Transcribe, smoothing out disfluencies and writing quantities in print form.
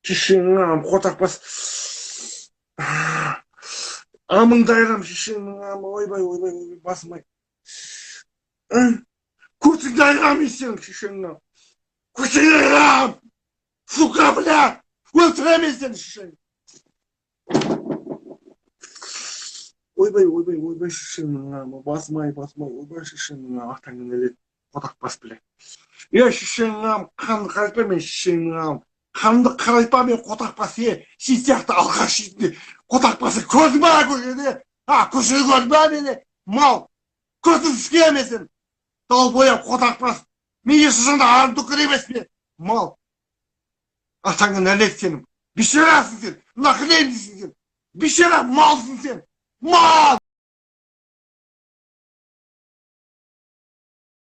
Шишеңнің қотақ бас. Амыңды айырам шишеңнің амы. Ойбай, ойбай, ойбай, басым ай. Көтіңді айырам сенің шишеңнің. Көтіңді айырам. Сука, бля! Өлтіремін сені шишең. Ойбай, ойбай, ойбай, шишеңнің амы. Басым ай, ойбай, шишеңнің амы. Ақтаңын әлет. Қотақ бас, бля. Шишеңнің амы. Қанды қарайтпа мен шишеңнің амы. Қанды қарайтпа мен қотақ бас. Сен сияқты алғаш ішінде қотақ басы көзім ба көшеде? Көшеде көрдің ба мені? Мал. Көзің түске емесін. Долбоя қотақ бас. Мен ешқашанда арым түкір емес пе? Мал. Атаңа нәлет сенің. Бишарасың сен. Нахрен дейсің сен. Бишара малсың сен. Мал!